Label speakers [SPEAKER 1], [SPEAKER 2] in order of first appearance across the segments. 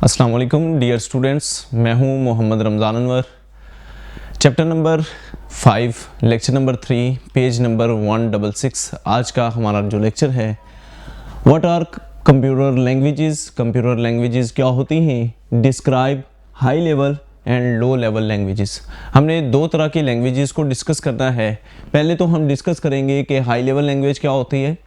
[SPEAKER 1] अस्सलाम वालेकुम dear students, मैं हूं Mohammad Ramzan Anwar. Chapter number 5 lecture number 3 page number 166। आज का हमारा जो लेक्चर है, what are computer languages. Computer languages क्या होती हैं? Describe high level and low level languages. हमने दो तरह की लैंग्वेजेस को डिस्कस करना है। पहले तो हम डिस्कस करेंगे कि हाई लेवल लैंग्वेज क्या होती है,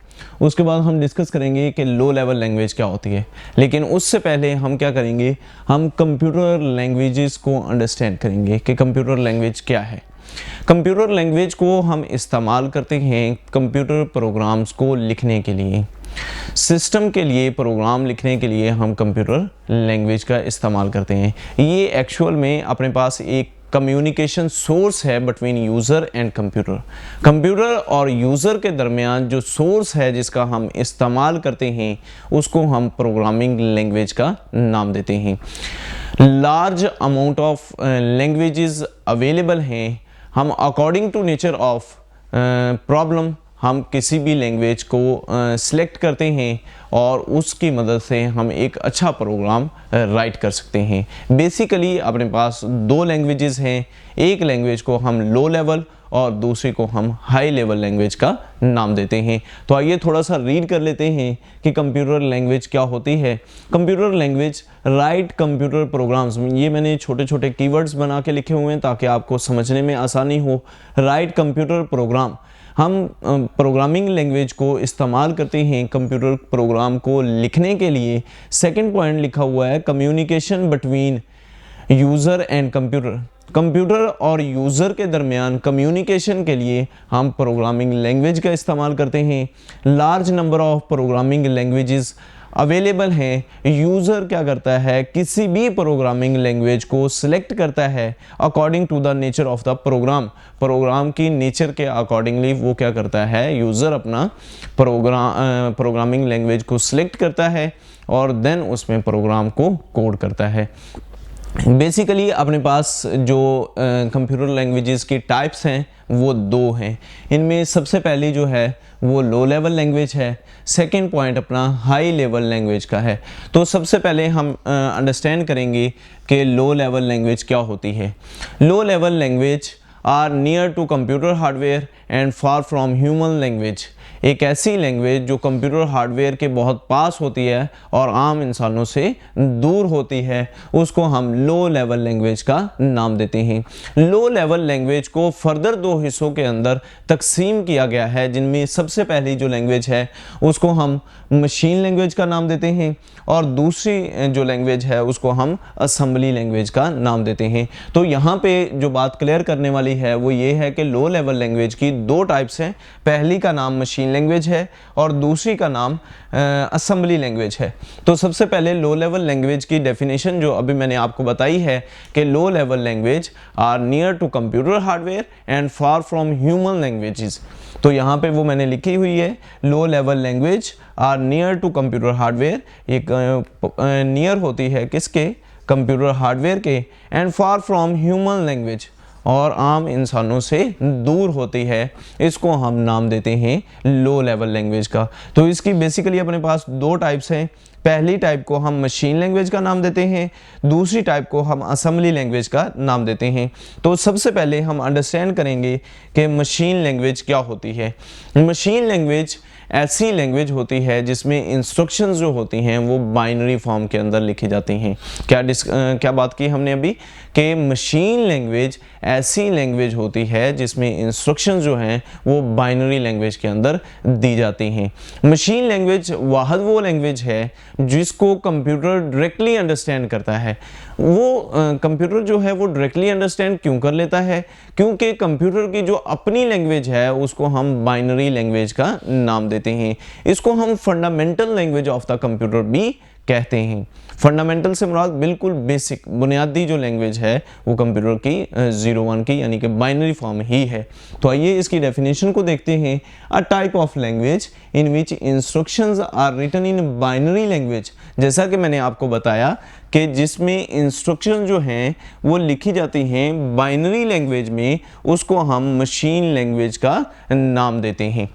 [SPEAKER 1] उसके बाद हम डिस्कस करेंगे कि लो लेवल लैंग्वेज क्या होती है। लेकिन उससे पहले हम क्या करेंगे, हम कंप्यूटर लैंग्वेजेस को अंडरस्टैंड करेंगे कि कंप्यूटर लैंग्वेज क्या है। कंप्यूटर लैंग्वेज को हम इस्तेमाल करते हैं कंप्यूटर प्रोग्राम्स को लिखने के लिए। सिस्टम के लिए प्रोग्राम लिखने के लिए हम कंप्यूटर लैंग्वेज का इस्तेमाल करते हैं। ये एक्चुअल में अपने पास एक कम्युनिकेशन सोर्स है between user and computer. Computer और यूज़र के दरमियान जो सोर्स है जिसका हम इस्तेमाल करते हैं, उसको हम प्रोग्रामिंग लैंग्वेज का नाम देते हैं। Large amount of languages available हैं। हम according to nature of problem हम किसी भी लैंग्वेज को सिलेक्ट करते हैं और उसकी मदद से हम एक अच्छा प्रोग्राम राइट कर सकते हैं। बेसिकली अपने पास दो लैंग्वेजेस हैं, एक लैंग्वेज को हम लो लेवल और दूसरी को हम हाई लेवल लैंग्वेज का नाम देते हैं। तो आइए थोड़ा सा रीड कर लेते हैं कि कंप्यूटर लैंग्वेज क्या होती है। Computer language right computer programs. ये मैंने छोटे छोटे कीवर्ड्स बना के लिखे हुए हैं ताकि आपको समझने में आसानी हो। राइट कंप्यूटर प्रोग्राम, हम प्रोग्रामिंग लैंग्वेज को इस्तेमाल करते हैं कंप्यूटर प्रोग्राम को लिखने के लिए। सेकंड पॉइंट लिखा हुआ है communication between user and computer. Computer और यूज़र के दरमियान कम्युनिकेशन के लिए हम प्रोग्रामिंग लैंग्वेज का इस्तेमाल करते हैं। Large number of programming languages available हैं। यूज़र क्या करता है, किसी भी प्रोग्रामिंग लैंग्वेज को सिलेक्ट करता है according to the nature of the program. Program की नेचर के अकॉर्डिंगली वो क्या करता है, यूज़र अपना प्रोग्रामिंग लैंग्वेज को सिलेक्ट करता है और देन उसमें प्रोग्राम को कोड करता है। बेसिकली अपने पास जो कंप्यूटर लैंग्वेजेस की टाइप्स हैं वो दो हैं। इनमें सबसे पहली जो है वो लो लेवल लैंग्वेज है, सेकंड पॉइंट अपना हाई लेवल लैंग्वेज का है। तो सबसे पहले हम अंडरस्टैंड करेंगे कि लो लेवल लैंग्वेज क्या होती है। Low level language are near to computer hardware and far from human language. एक ऐसी लैंग्वेज जो कंप्यूटर हार्डवेयर के बहुत पास होती है और आम इंसानों से दूर होती है, उसको हम लो लेवल लैंग्वेज का नाम देते हैं। लो लेवल लैंग्वेज को फर्दर दो हिस्सों के अंदर तकसीम किया गया है, जिनमें सबसे पहली जो लैंग्वेज है उसको हम मशीन लैंग्वेज का नाम देते हैं और दूसरी जो लैंग्वेज है उसको हम असेंबली लैंग्वेज का नाम देते हैं। तो यहाँ पे जो बात क्लियर करने वाली है वो ये है कि लो लेवल लैंग्वेज की दो टाइप्स हैं। पहली का नाम मशीन लैंग्वेज है और दूसरी का नाम असेंबली लैंग्वेज है। तो सबसे पहले लो लेवल लैंग्वेज की डेफिनेशन जो अभी मैंने आपको बताई है कि low level language are near to computer hardware and far from human languages. तो यहाँ पे वो मैंने लिखी हुई है, low level language are near to computer hardware. एक नियर होती है किसके, कंप्यूटर हार्डवेयर के, and far from human language और आम इंसानों से दूर होती है, इसको हम नाम देते हैं लो लेवल लैंग्वेज का। तो इसकी बेसिकली अपने पास दो टाइप्स हैं। पहली टाइप को हम मशीन लैंग्वेज का नाम देते हैं, दूसरी टाइप को हम असेंबली लैंग्वेज का नाम देते हैं। तो सबसे पहले हम अंडरस्टैंड करेंगे कि मशीन लैंग्वेज क्या होती है। मशीन लैंग्वेज ऐसी लैंग्वेज होती है जिसमें इंस्ट्रक्शंस जो होती हैं वो बाइनरी फॉर्म के अंदर लिखी जाती हैं। क्या बात की हमने अभी कि मशीन लैंग्वेज ऐसी लैंग्वेज होती है जिसमें इंस्ट्रक्शंस जो हैं वो बाइनरी लैंग्वेज के अंदर दी जाती हैं। मशीन लैंग्वेज वाहद वो लैंग्वेज है जिसको कंप्यूटर डायरेक्टली अंडरस्टैंड करता है। वो कंप्यूटर जो है वो डायरेक्टली अंडरस्टैंड क्यों कर लेता है, क्योंकि कंप्यूटर की जो अपनी लैंग्वेज है उसको हम बाइनरी लैंग्वेज का नाम देते हैं। इसको हम fundamental language of the computer भी कहते हैं। फंडामेंटल से मुराद बिल्कुल बेसिक बुनियादी जो लैंग्वेज है वो कंप्यूटर की 01 की यानी कि बाइनरी फॉर्म ही है। तो आइए इसकी डेफिनेशन को देखते हैं। A type of language in which instructions are written in binary language. जैसा कि मैंने आपको बताया कि जिसमें इंस्ट्रक्शन जो हैं वो लिखी जाती हैं बाइनरी लैंग्वेज में, उसको हम मशीन लैंग्वेज का नाम देते हैं।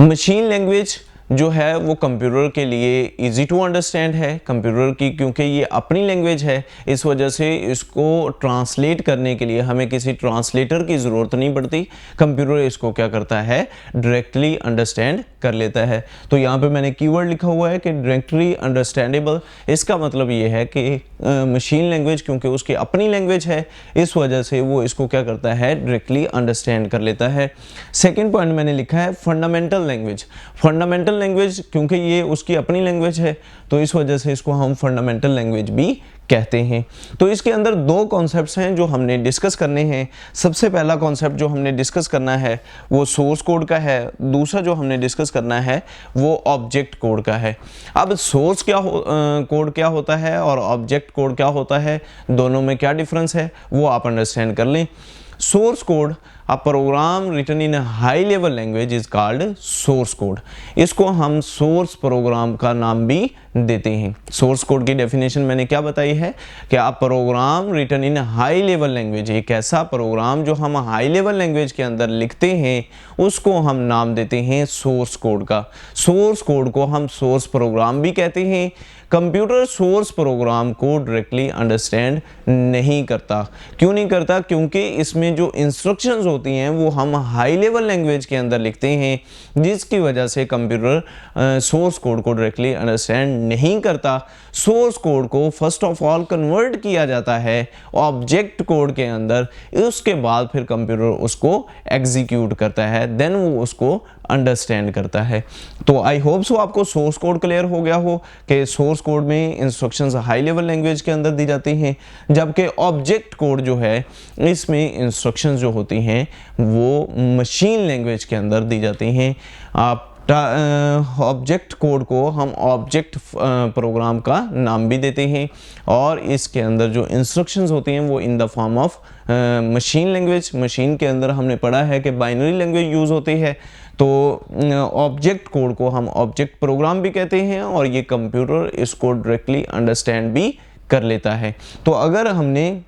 [SPEAKER 1] मशीन लैंग्वेज जो है वो कंप्यूटर के लिए इजी टू अंडरस्टैंड है। कंप्यूटर की क्योंकि ये अपनी लैंग्वेज है, इस वजह से इसको ट्रांसलेट करने के लिए हमें किसी ट्रांसलेटर की ज़रूरत नहीं पड़ती। कंप्यूटर इसको क्या करता है, डायरेक्टली अंडरस्टैंड कर लेता है। तो यहाँ पे मैंने कीवर्ड लिखा हुआ है कि डायरेक्टली अंडरस्टैंडेबल। इसका मतलब ये है कि मशीन लैंग्वेज क्योंकि उसकी अपनी लैंग्वेज है, इस वजह से वो इसको क्या करता है, डायरेक्टली अंडरस्टैंड कर लेता है। सेकंड पॉइंट मैंने लिखा है फंडामेंटल लैंग्वेज। फंडामेंटल लैंग्वेज क्योंकि ये उसकी अपनी लैंग्वेज है, तो इस वजह से इसको हम फंडामेंटल लैंग्वेज भी कहते हैं। तो इसके अंदर दो कॉन्सेप्ट्स हैं जो हमने डिस्कस करने हैं। सबसे पहला कॉन्सेप्ट जो हमने डिस्कस करना है वो सोर्स कोड का है। दूसरा जो हमने डिस्कस करना है वो ऑब्जेक्ट कोड का है। अब सोर्स कोड क्या होता है और ऑब्जेक्ट कोड क्या होता है, दोनों में क्या डिफरेंस है वो आप अंडरस्टैंड कर लें। Source code, a program written in a high level language is called source code। इसको हम सोर्स प्रोग्राम का नाम भी देते हैं। सोर्स कोड की डेफिनेशन मैंने क्या बताई है कि आप program written in high level language, एक ऐसा प्रोग्राम जो हम हाई लेवल लैंग्वेज के अंदर लिखते हैं उसको हम नाम देते हैं सोर्स कोड का। सोर्स कोड को हम सोर्स प्रोग्राम भी कहते हैं। कंप्यूटर सोर्स प्रोग्राम को डायरेक्टली अंडरस्टैंड नहीं करता। क्यों नहीं करता? क्योंकि इसमें जो इंस्ट्रक्शंस होती हैं वो हम हाई लेवल लैंग्वेज के अंदर लिखते हैं, जिसकी वजह से कंप्यूटर सोर्स कोड को डायरेक्टली अंडरस्टैंड नहीं करता। सोर्स कोड को फर्स्ट ऑफ ऑल कन्वर्ट किया जाता है ऑब्जेक्ट कोड के अंदर, उसके बाद फिर कंप्यूटर उसको एग्जीक्यूट करता है, देन वो उसको अंडरस्टैंड करता है। तो आई होप सो आपको सोर्स कोड क्लियर हो गया हो कि सोर्स कोड में इंस्ट्रक्शंस हाई लेवल लैंग्वेज के अंदर दी जाती हैं, जबकि ऑब्जेक्ट कोड जो है इसमें इंस्ट्रक्शंस जो होती हैं वो मशीन लैंग्वेज के अंदर दी जाती हैं। आप ऑब्जेक्ट कोड को हम ऑब्जेक्ट प्रोग्राम का नाम भी देते हैं और इसके अंदर जो इंस्ट्रक्शंस होती हैं वो in the form of machine language. Machine के अंदर हमने पढ़ा है कि बाइनरी लैंग्वेज यूज़ होती है, तो ऑब्जेक्ट कोड को हम ऑब्जेक्ट प्रोग्राम भी कहते हैं और ये कंप्यूटर इसको डायरेक्टली अंडरस्टैंड भी कर लेता है। तो अगर हमने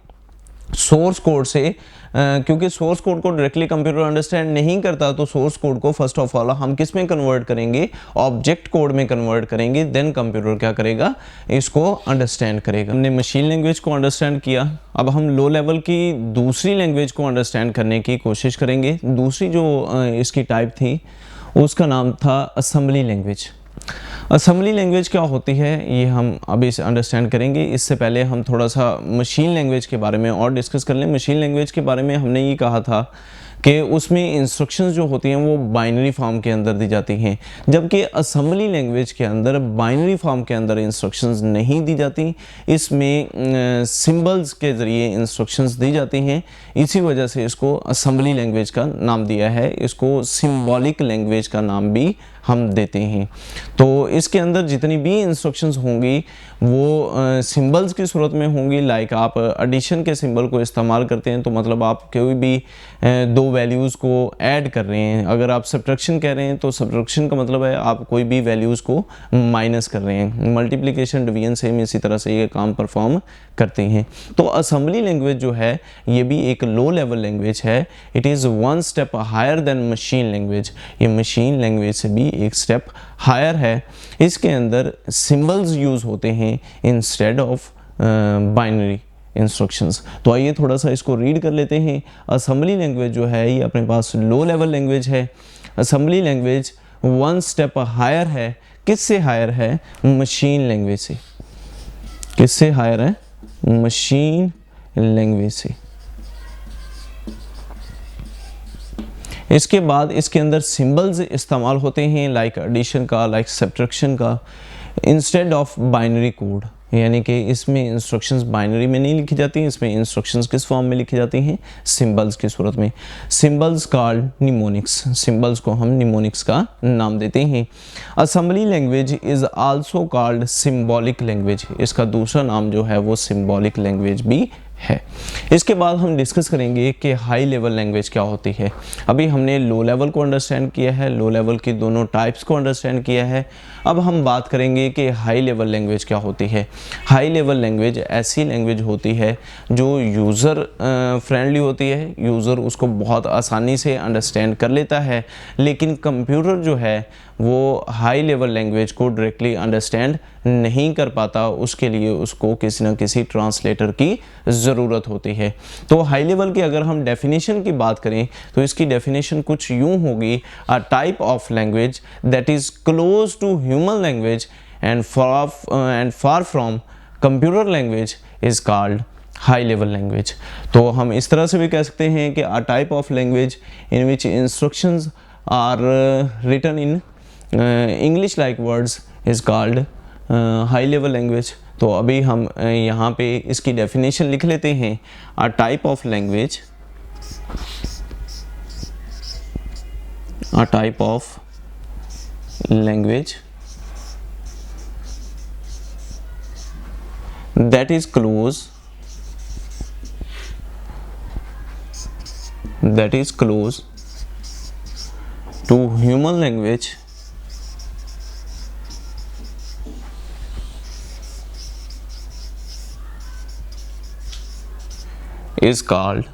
[SPEAKER 1] सोर्स कोड से क्योंकि सोर्स कोड को डायरेक्टली कंप्यूटर अंडरस्टैंड नहीं करता, तो सोर्स कोड को फर्स्ट ऑफ ऑल हम किस में कन्वर्ट करेंगे, ऑब्जेक्ट कोड में कन्वर्ट करेंगे, देन कंप्यूटर क्या करेगा, इसको अंडरस्टैंड करेगा। हमने मशीन लैंग्वेज को अंडरस्टैंड किया, अब हम लो लेवल की दूसरी लैंग्वेज को अंडरस्टैंड करने की कोशिश करेंगे। दूसरी जो इसकी टाइप थी उसका नाम था असेंबली लैंग्वेज। असेंबली लैंग्वेज क्या होती है ये हम अभी इसे अंडरस्टैंड करेंगे। इससे पहले हम थोड़ा सा मशीन लैंग्वेज के बारे में और डिस्कस कर लें। मशीन लैंग्वेज के बारे में हमने ये कहा था कि उसमें इंस्ट्रक्शंस जो होती हैं वो बाइनरी फॉर्म के अंदर दी जाती हैं, जबकि असेंबली लैंग्वेज के अंदर बाइनरी फॉर्म के अंदर इंस्ट्रक्शंस नहीं दी जाती, इसमें सिंबल्स के ज़रिए इंस्ट्रक्शंस दी जाती हैं। इसी वजह से इसको असेंबली लैंग्वेज का नाम दिया है। इसको सिंबॉलिक लैंग्वेज का नाम भी हम देते हैं। तो इसके अंदर जितनी भी इंस्ट्रक्शंस होंगी वो सिंबल्स की सूरत में होंगी। लाइक आप एडिशन के सिंबल को इस्तेमाल करते हैं तो मतलब आप कोई भी दो वैल्यूज़ को ऐड कर रहे हैं। अगर आप सब्ट्रैक्शन कह रहे हैं तो सब्ट्रैक्शन का मतलब है आप कोई भी वैल्यूज़ को माइनस कर रहे हैं। मल्टीप्लिकेशन डिवीजन सेम इसी तरह से ये काम परफॉर्म करते हैं। तो असेंबली लैंग्वेज जो है ये भी एक लो लेवल लैंग्वेज है। It is one step higher than machine language. ये मशीन लैंग्वेज से भी एक स्टेप हायर है। इसके अंदर सिंबल्स यूज़ होते हैं इंस्टेड ऑफ बाइनरी इंस्ट्रक्शंस। तो आइए थोड़ा सा इसको रीड कर लेते हैं। असेंबली लैंग्वेज जो है ये अपने पास लो लेवल लैंग्वेज है। Assembly language one step higher है। किससे हायर है? मशीन लैंग्वेज से। किससे हायर है? मशीन लैंग्वेज से। इसके बाद इसके अंदर सिंबल्स इस्तेमाल होते हैं लाइक एडिशन का, लाइक सब्ट्रैक्शन का, इंस्टेड ऑफ बाइनरी कोड। यानी कि इसमें इंस्ट्रक्शंस बाइनरी में नहीं लिखी जाती, इसमें इंस्ट्रक्शंस किस फॉर्म में लिखी जाती हैं? सिंबल्स की सूरत में। Symbols called mnemonics. सिंबल्स को हम निमोनिक्स का नाम देते हैं। Assembly language is also called symbolic language. इसका दूसरा नाम जो है वो सिंबॉलिक लैंग्वेज भी है। इसके बाद हम डिस्कस करेंगे कि हाई लेवल लैंग्वेज क्या होती है। अभी हमने लो लेवल को अंडरस्टैंड किया है, लो लेवल की दोनों टाइप्स को अंडरस्टैंड किया है। अब हम बात करेंगे कि हाई लेवल लैंग्वेज क्या होती है। हाई लेवल लैंग्वेज ऐसी लैंग्वेज होती है जो यूज़र फ्रेंडली होती है, यूज़र उसको बहुत आसानी से अंडरस्टैंड कर लेता है, लेकिन कंप्यूटर जो है वो हाई लेवल लैंग्वेज को डायरेक्टली अंडरस्टैंड नहीं कर पाता, उसके लिए उसको किसी न किसी ट्रांसलेटर की ज़रूरत होती है। तो हाई लेवल की अगर हम डेफिनेशन की बात करें तो इसकी डेफिनेशन कुछ यूँ होगी, a type of language that is close to human language and far from computer language is called high level language. तो हम इस तरह से भी कह सकते हैं कि a type of language in which instructions are written in English like words is called high level language. तो अभी हम यहाँ पे इसकी डेफिनेशन लिख लेते हैं। A type of language, a type of language that is close to human language is called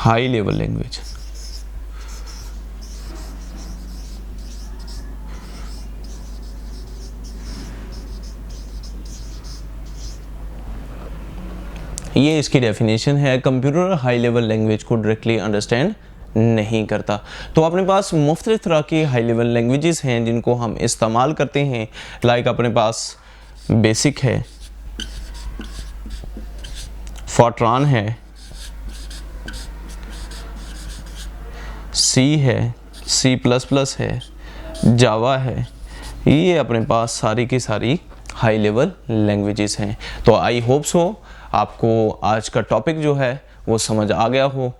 [SPEAKER 1] high level language। ये इसकी डेफिनेशन है। कंप्यूटर हाई लेवल लैंग्वेज को डायरेक्टली अंडरस्टैंड नहीं करता। तो अपने पास मुख्तलिफ तरह की हाई लेवल लैंग्वेजेस हैं जिनको हम इस्तेमाल करते हैं। लाइक अपने पास बेसिक है, फॉर्ट्रान है, सी है, C++ है, जावा है। ये अपने पास सारी की सारी हाई लेवल लैंग्वेजेस हैं। तो आई होप सो आपको आज का टॉपिक जो है वो समझ आ गया हो।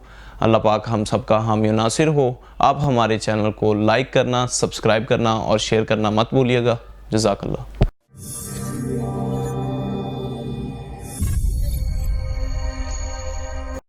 [SPEAKER 1] अल्लाह पाक हम सबका हामी नासिर हो। आप हमारे चैनल को लाइक करना, सब्सक्राइब करना और शेयर करना मत भूलिएगा। जज़ाकल्लाह।